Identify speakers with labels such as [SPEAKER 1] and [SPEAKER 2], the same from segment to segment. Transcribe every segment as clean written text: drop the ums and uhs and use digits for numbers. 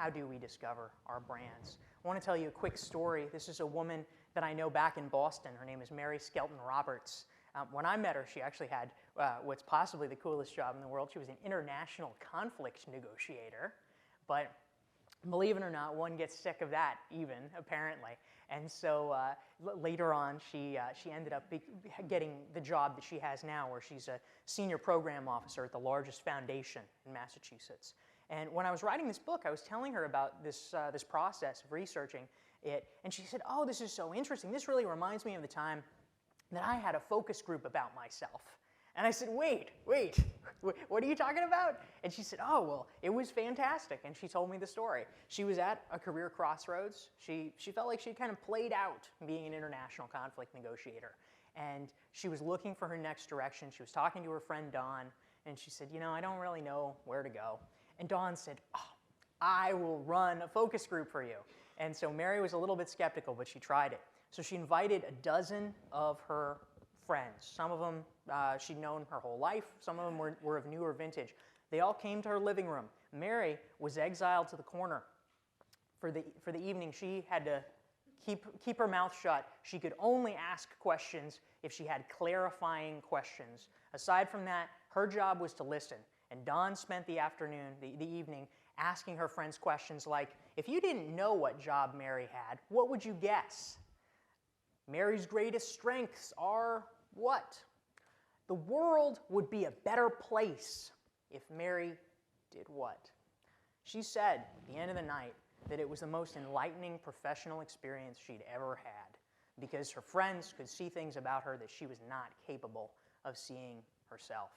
[SPEAKER 1] how do we discover our brands? I want to tell you a quick story. This is a woman that I know back in Boston. Her name is Mary Skelton Roberts. When I met her, she actually had what's possibly the coolest job in the world. She was an international conflict negotiator. But believe it or not, one gets sick of that even, apparently. And so later on, she ended up getting the job that she has now, where she's a senior program officer at the largest foundation in Massachusetts. And when I was writing this book, I was telling her about this process of researching it, and she said, "Oh, this is so interesting. This really reminds me of the time that I had a focus group about myself." And I said, wait, what are you talking about? And she said, "Oh, well, it was fantastic." And she told me the story. She was at a career crossroads. She felt like she kind of played out being an international conflict negotiator. And she was looking for her next direction. She was talking to her friend Dawn, and she said, I don't really know where to go. And Dawn said, "Oh, I will run a focus group for you." And so Mary was a little bit skeptical, but she tried it. So she invited a dozen of her friends. Some of them she'd known her whole life. Some of them were of newer vintage. They all came to her living room. Mary was exiled to the corner. For the evening, she had to keep her mouth shut. She could only ask questions if she had clarifying questions. Aside from that, her job was to listen. And Dawn spent the afternoon, the evening, asking her friends questions like, if you didn't know what job Mary had, what would you guess? Mary's greatest strengths are what? The world would be a better place if Mary did what? She said at the end of the night that it was the most enlightening professional experience she'd ever had, because her friends could see things about her that she was not capable of seeing herself.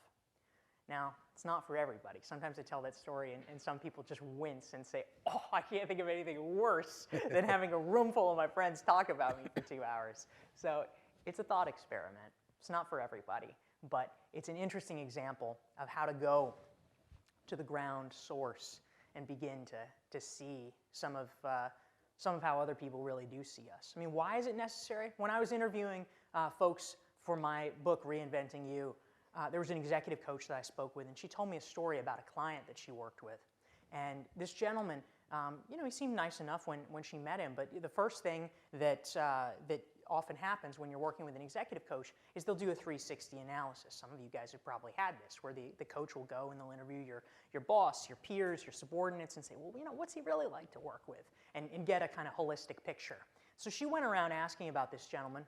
[SPEAKER 1] Now, it's not for everybody. Sometimes I tell that story and some people just wince and say, "Oh, I can't think of anything worse than having a room full of my friends talk about me for 2 hours." So it's a thought experiment. It's not for everybody, but it's an interesting example of how to go to the ground source and begin to see some of how other people really do see us. I mean, why is it necessary? When I was interviewing folks for my book, Reinventing You, there was an executive coach that I spoke with, and she told me a story about a client that she worked with. And this gentleman, he seemed nice enough when she met him, but the first thing that often happens when you're working with an executive coach is they'll do a 360 analysis. Some of you guys have probably had this, where the coach will go and they'll interview your boss, your peers, your subordinates, and say, well, what's he really like to work with? And get a kind of holistic picture. So she went around asking about this gentleman,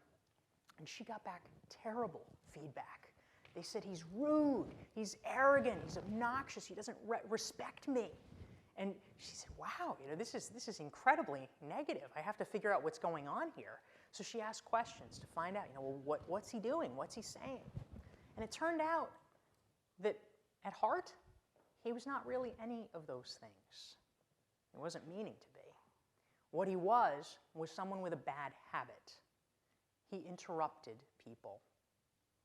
[SPEAKER 1] and she got back terrible feedback. They said, he's rude, he's arrogant, he's obnoxious, he doesn't respect me. And she said, wow, this is incredibly negative. I have to figure out what's going on here. So she asked questions to find out, what's he doing? What's he saying? And it turned out that at heart, he was not really any of those things. He wasn't meaning to be. What he was someone with a bad habit. He interrupted people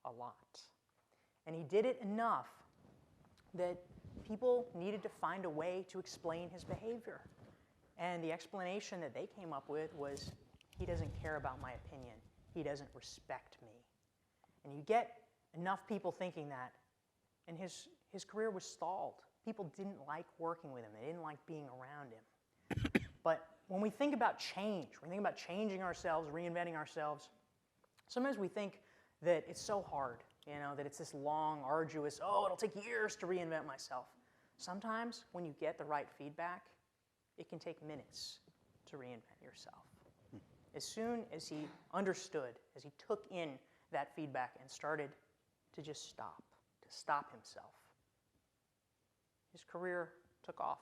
[SPEAKER 1] a lot. And he did it enough that people needed to find a way to explain his behavior. And the explanation that they came up with was, he doesn't care about my opinion. He doesn't respect me. And you get enough people thinking that, and his career was stalled. People didn't like working with him. They didn't like being around him. But when we think about change, when we think about changing ourselves, reinventing ourselves, sometimes we think that it's so hard. That it's this long, arduous, it'll take years to reinvent myself. Sometimes when you get the right feedback, it can take minutes to reinvent yourself. As soon as he understood, as he took in that feedback and started to just stop himself, his career took off.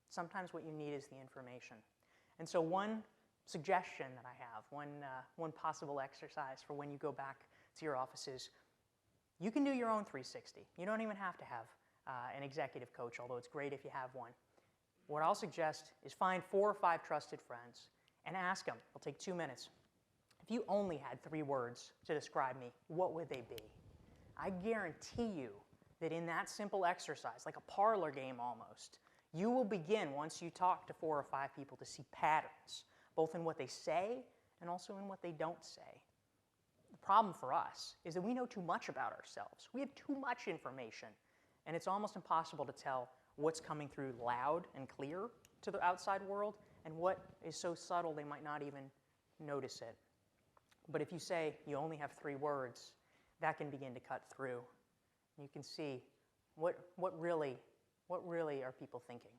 [SPEAKER 1] Sometimes what you need is the information. And so one suggestion that I have, one possible exercise for when you go back to your offices, you can do your own 360. You don't even have to have an executive coach, although it's great if you have one. What I'll suggest is find 4 or 5 trusted friends and ask them. It'll take 2 minutes. If you only had 3 words to describe me, what would they be? I guarantee you that in that simple exercise, like a parlor game almost, you will begin, once you talk to 4 or 5 people, to see patterns, both in what they say and also in what they don't say. The problem for us is that we know too much about ourselves. We have too much information, and it's almost impossible to tell what's coming through loud and clear to the outside world and what is so subtle they might not even notice it. But if you say you only have 3 words, that can begin to cut through. You can see what really are people thinking.